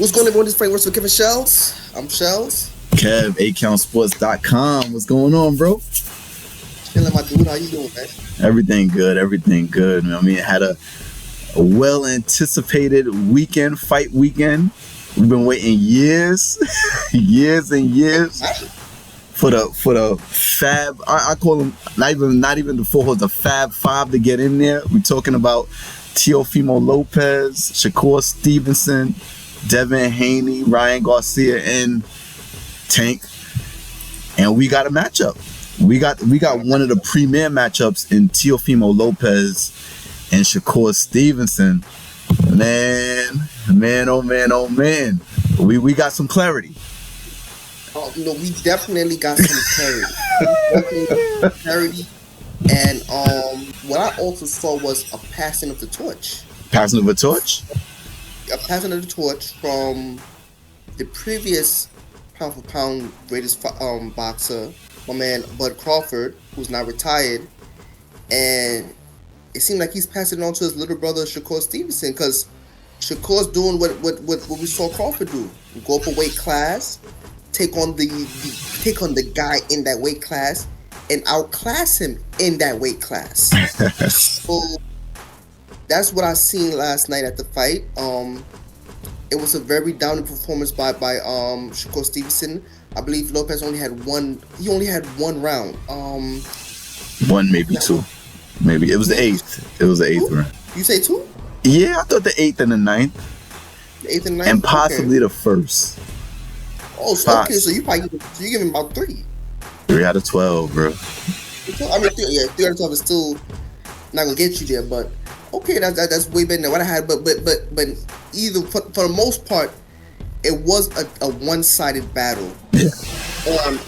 What's going on, everyone? This is Frank Works with Kevin Shells. I'm Shells. Kev, ACountSports.com. What's going on, bro? Chilling, my dude. How you doing, man? Everything good, man. I mean, it had a well-anticipated fight weekend. We've been waiting years, years and years for the Fab. I call them not even the four, the Fab Five to get in there. We're talking about Teofimo Lopez, Shakur Stevenson, Devin Haney, Ryan Garcia, and Tank. And we got a matchup. We got one of the premier matchups in Teofimo Lopez and Shakur Stevenson. Man, oh man. We got some clarity. Oh, we definitely got some clarity. And what I also saw was a passing of the torch. Passing of a torch? A passing of the torch from the previous pound-for-pound greatest boxer, my man Bud Crawford, who's now retired, and it seemed like he's passing it on to his little brother Shakur Stevenson, because Shakur's doing what we saw Crawford do: go up a weight class, take on the guy in that weight class, and outclass him in that weight class. So that's what I seen last night at the fight. It was a very dominant performance by Shakur Stevenson. I believe Lopez only had one. He only had one round. One, maybe two. Maybe it was the eighth. It was the eighth round. You say two? Yeah, I thought the eighth and the ninth. The eighth and ninth, and possibly the first. Oh, so, okay. So you give him about 3. 3 out of 12, bro. I mean, 3 out of 12 is still not gonna get you there, but okay, that's way better than what I had. But either for the most part, it was a one-sided battle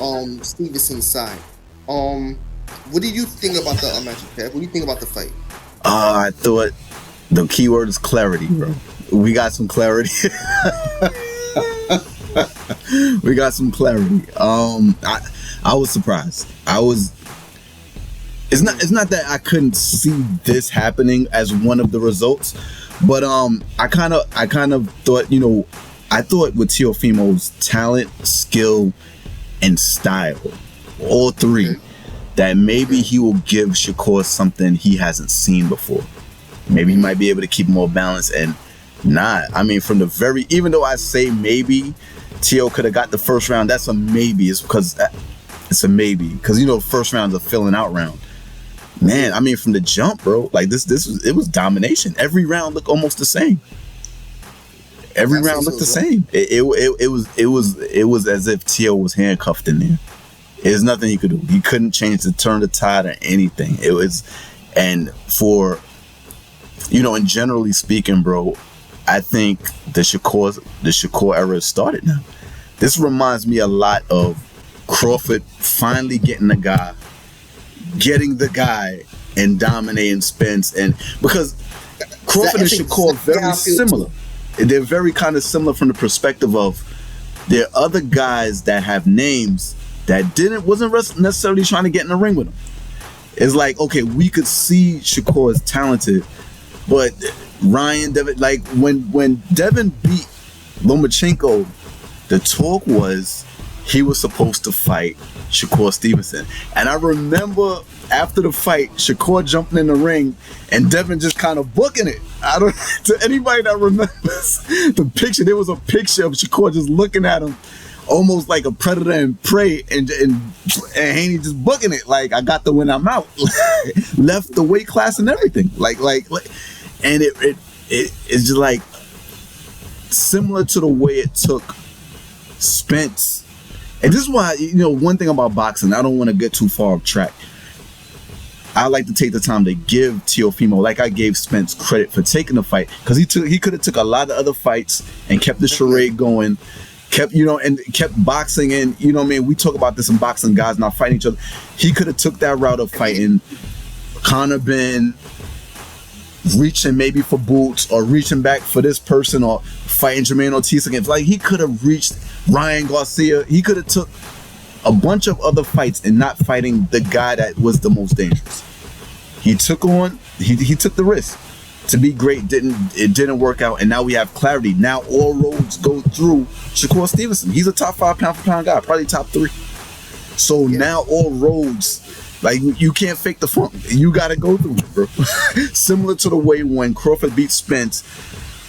on Stevenson's side. What did you think about the matchup, Kev? What do you think about the fight? I thought the key word is clarity, bro. We got some clarity. We got some clarity. I was surprised. It's not that I couldn't see this happening as one of the results, but I kind of thought, I thought with Teofimo's talent, skill, and style, all three, that maybe he will give Shakur something he hasn't seen before. Maybe he might be able to keep more balance, and even though I say maybe Teo could have got the first round, that's a maybe. It's because it's a maybe, because first round's a filling out round. Man, I mean, from the jump, bro, like it was domination. Every round looked almost the same. Every round looked the same. It was as if Teo was handcuffed in there. There's nothing he could do. He couldn't turn the tide or anything. It was, and for, and generally speaking, bro, I think the Shakur era has started now. This reminds me a lot of Crawford finally getting the guy and dominating Spence, and because Crawford and Shakur are very similar. They're very kind of similar from the perspective of there are other guys that have names that wasn't necessarily trying to get in the ring with him. It's like, okay, we could see Shakur is talented, but Devin, like when Devin beat Lomachenko, the talk was he was supposed to fight Shakur Stevenson. And I remember after the fight, Shakur jumping in the ring and Devin just kind of booking it. To anybody that remembers the picture, there was a picture of Shakur just looking at him almost like a predator and prey, and Haney just booking it like, I got the win, I'm out. Left the weight class and everything. Like and it's just like similar to the way it took Spence. And this is why, one thing about boxing, I don't want to get too far off track. I like to take the time to give Teofimo, like I gave Spence, credit for taking the fight, because he could have took a lot of other fights and kept the charade going, kept boxing, and we talk about this in boxing, guys not fighting each other. He could have took that route of fighting Conor Benn, reaching maybe for boots, or reaching back for this person, or fighting Jermaine Ortiz again. Like, he could have reached Ryan Garcia. He could have took a bunch of other fights and not fighting the guy that was the most dangerous. He took the risk. to be great didn't work out, and now we have clarity. Now all roads go through Shakur Stevenson. He's a top 5 pound for pound guy, probably top 3. So now all roads, like, you can't fake the funk. You got to go through it, bro. Similar to the way when Crawford beat Spence,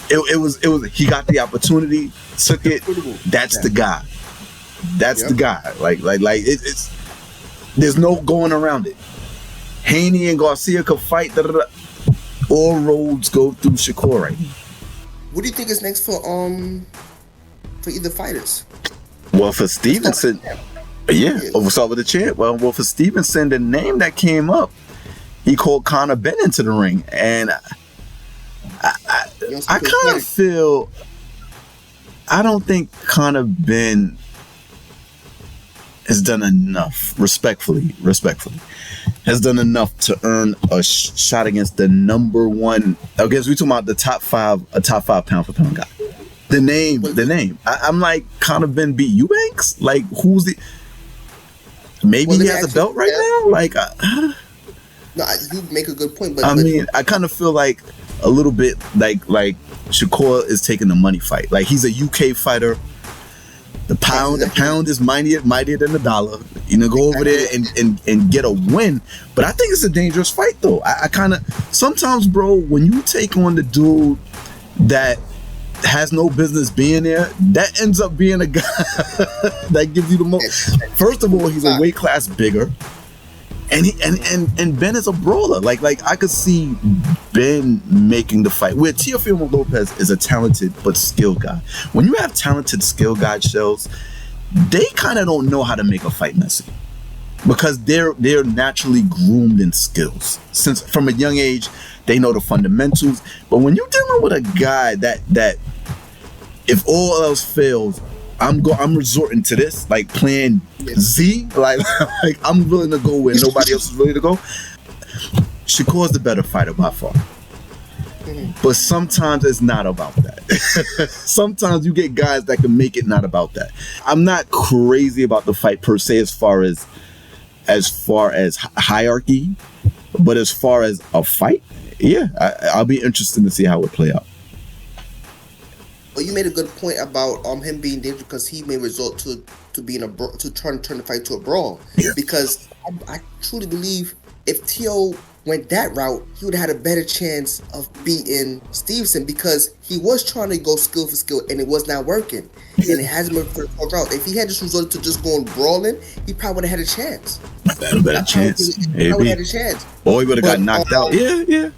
it was he got the opportunity, took it. That's the guy. That's the guy. Like it's there's no going around it. Haney and Garcia could fight. All roads go through Shakur right now. What do you think is next for either fighters? Well, for Stevenson, we'll start with the champ. Well, for Stevenson, the name that came up, he called Benn into the ring, and I kind of feel, I don't think Benn has done enough, respectfully, has done enough to earn a shot against the number one. I guess we're talking about a top five pound for pound guy. The name. I'm like, Benn beat Eubanks? Like, who's the... Maybe he has a belt right now? Like, no, you make a good point, but I kind of feel like a little bit like Shakur is taking the money fight. Like, he's a UK fighter. The pound is mightier than the dollar. Go over there and get a win. But I think it's a dangerous fight, though. I kind of... Sometimes, bro, when you take on the dude that has no business being there, that ends up being a guy that gives you the most. First of all, he's a weight class bigger. And Benn is a brawler. Like I could see Benn making the fight. Where Teofimo Lopez is a talented but skilled guy. When you have talented, skilled guys, Shells, they kind of don't know how to make a fight messy, because they're naturally groomed in skills. Since from a young age, they know the fundamentals. But when you're dealing with a guy that if all else fails, I'm resorting to this, like plan Z, like I'm willing to go where nobody else is willing to go. Shakur's the better fighter by far. But sometimes it's not about that. Sometimes you get guys that can make it not about that. I'm not crazy about the fight per se as far as hierarchy, but as far as a fight, I'll be interested to see how it play out. Well, you made a good point about him being dangerous, because he may resort to being to turn the fight to a brawl. Yeah. Because I truly believe if Teo went that route, he would have had a better chance of beating Stevenson, because he was trying to go skill for skill and it was not working. And it hasn't been for the route. If he had just resorted to just going brawling, he probably would have had a chance. He would have had a chance. Or he would have got knocked out. Yeah.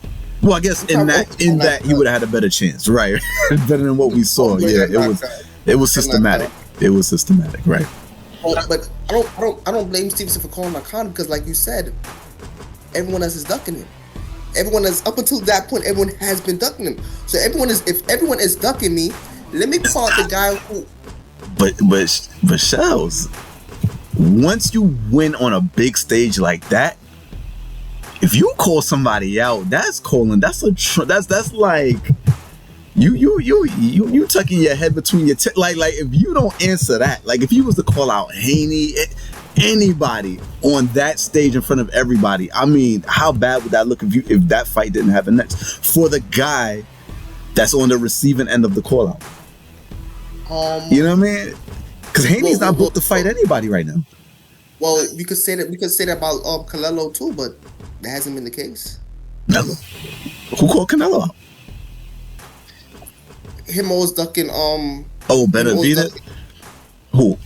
Well, I guess in that he would have had a better chance, right? Better than what we saw. It was systematic. It was systematic, right? But I don't blame Stevenson for calling Nakano, because, like you said, everyone else is ducking him. Everyone is, up until that point, everyone has been ducking him. So if everyone is ducking me, let me call the guy who. But Shells, once you win on a big stage like that, if you call somebody out, that's like you tucking your head between your like if you don't answer that, like if you was to call out Haney, anybody on that stage in front of everybody, I mean, how bad would that look if that fight didn't happen next for the guy that's on the receiving end of the call out? You know what I mean? Because Haney's not booked to fight anybody right now. Well, we could say that about Canelo too, but that hasn't been the case. No. Who called Canelo out? Him always ducking. Benavidez. Who?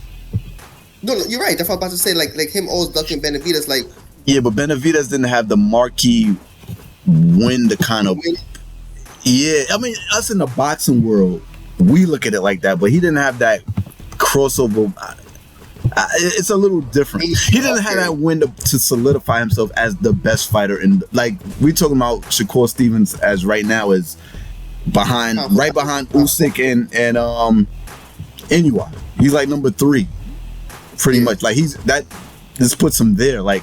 No, you're right. That's what I was about to say. Like him always ducking Benavidez. Like, yeah, but Benavidez didn't have the marquee win to kind of. Yeah, I mean, us in the boxing world, we look at it like that, but he didn't have that crossover. It's a little different. He didn't have that win to solidify himself as the best fighter. Like, we talking about Shakur Stevens as right now is right behind Usyk and Inoue. He's like number 3, pretty much. Like this puts him there. Like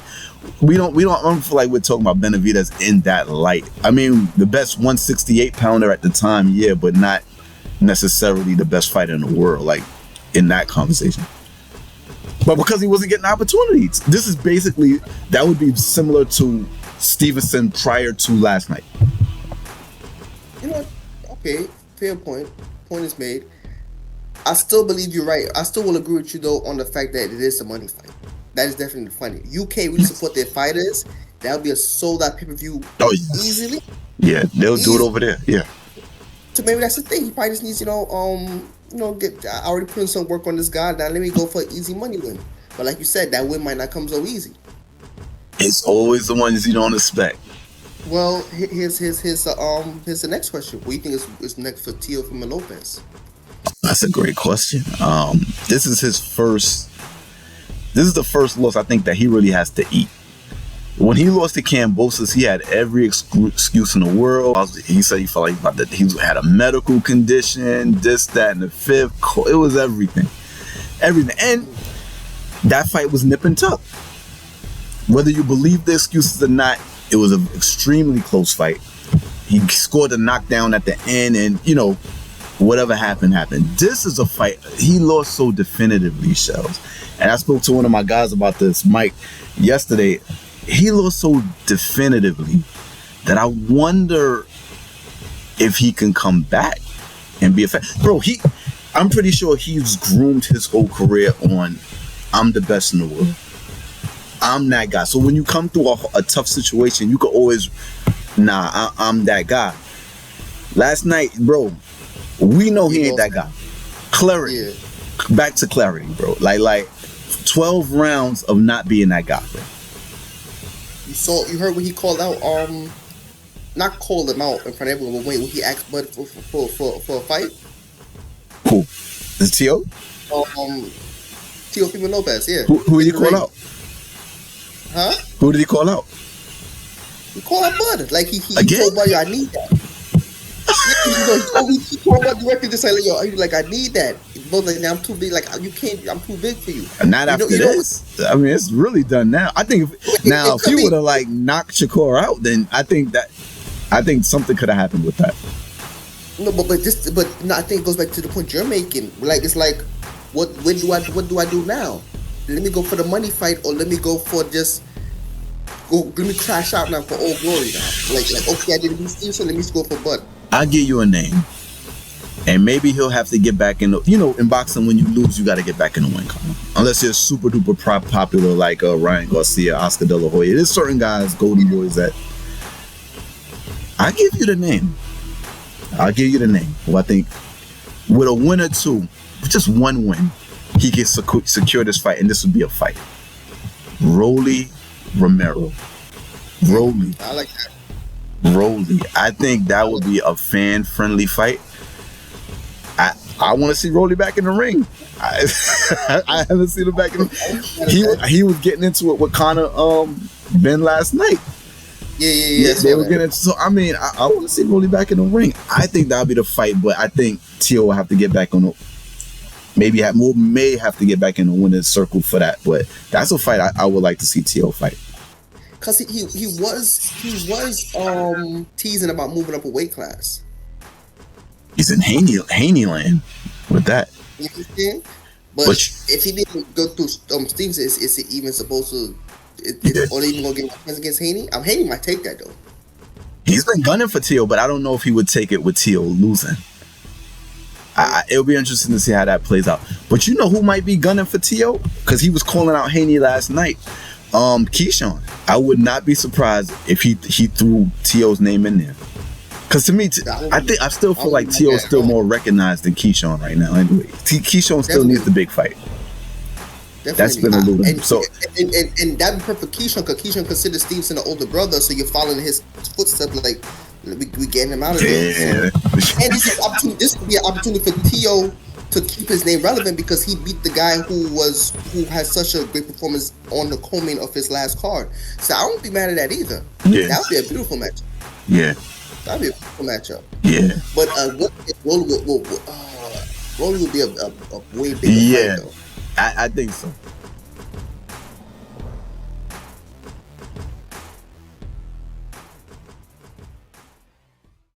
I don't feel like we're talking about Benavidez in that light. I mean, the best 168 pounder at the time, yeah, but not necessarily the best fighter in the world. Like in that conversation. But because he wasn't getting opportunities. This is basically, that would be similar to Stevenson prior to last night. Okay, fair point. Point is made. I still believe you're right. I still will agree with you though on the fact that it is a money fight. That is definitely funny. UK really support their fighters. That would be a sold out pay per view Oh yes. easily. Yeah, they'll do it over there. Yeah. So maybe that's the thing. He probably just needs, get. I already put in some work on this guy. Now let me go for an easy money win. But like you said, that win might not come so easy. It's always the ones you don't expect. Well, here's the next question. What do you think is next for Teofimo Lopez? That's a great question. This is his first. This is the first loss I think that he really has to eat. When he lost to Kambosos, he had every excuse in the world. He said he felt like he had a medical condition, this, that, and the fifth. It was everything. And that fight was nip and tuck. Whether you believe the excuses or not, it was an extremely close fight. He scored a knockdown at the end, and whatever happened. This is a fight he lost so definitively, Shells. And I spoke to one of my guys about this, Mike, yesterday. He lost so definitively that I wonder if he can come back and be a fan. Bro, I'm pretty sure he's groomed his whole career on, I'm the best in the world. I'm that guy. So when you come through a tough situation, you can always, I'm that guy. Last night, bro, we know he ain't that guy. Clarity. Yeah. Back to clarity, bro. Like 12 rounds of not being that guy, bro. You heard when he called out, not called him out in front of everyone, but when he asked Bud for a fight. Who? Is Teo? Teofimo Lopez, yeah. Who did he call out? Huh? Who did he call out? He called out Bud. Like he told Bud, I need that. He told Bud directly just like, yo, he like, I need that. Both like, I'm too big. Like you can't. I'm too big for you. And not after this. I mean, it's really done now. I think if he would have knocked Shakur out, then I think something could have happened with that. No, but I think it goes back to the point you're making. Like it's like, what do I do now? Let me go for the money fight, or let me go for let me crash out now for Old Glory now. Like okay, I didn't beat Stevenson, let me just go for Bud. I'll give you a name. And maybe he'll have to get back in in boxing, when you lose, you got to get back in the win column. Unless you're super duper popular like Ryan Garcia, Oscar De La Hoya. There's certain guys, Golden Boys, that I'll give you the name. Well, I think with a win or two, just one win, he can secure this fight, and this would be a fight. Rolly Romero. Rolly. I like that. Rolly. I think that would be a fan-friendly fight. I want to see Rolly back in the ring. I haven't seen him back in the ring. He was getting into it with Conor Benn last night. Yeah. They were getting into, so I mean, I want to see Rolly back in the ring. I think that'll be the fight, but I think Teo will have to get back on the may have to get back in the winner's circle for that. But that's a fight I would like to see Teo fight. Cause he was teasing about moving up a weight class. He's in Haney land with that. You understand? But if he didn't go through Stevenson, is he even supposed to? Or they even gonna get a chance against Haney? Haney might take that though. He's been gunning for Teo, but I don't know if he would take it with Teo losing. It'll be interesting to see how that plays out. But you know who might be gunning for Teo? Because he was calling out Haney last night. Keyshawn. I would not be surprised if he threw Teo's name in there. Because to me, I still feel like Teo is still more recognized than Keyshawn right now. Anyway, Keyshawn still needs the big fight. Definitely. That's been eluding him. So and that'd be perfect for Keyshawn, because Keyshawn considers Stevenson an older brother, so you're following his footsteps. Like we getting him out of there. So. And this would be an opportunity for Teo to keep his name relevant, because he beat the guy who had such a great performance on the co-main of his last card. So I won't be mad at that either. Yeah. That would be a beautiful match. Yeah. That'd be a beautiful matchup. Yeah. But Rolly would be a way bigger fight, though. I think so.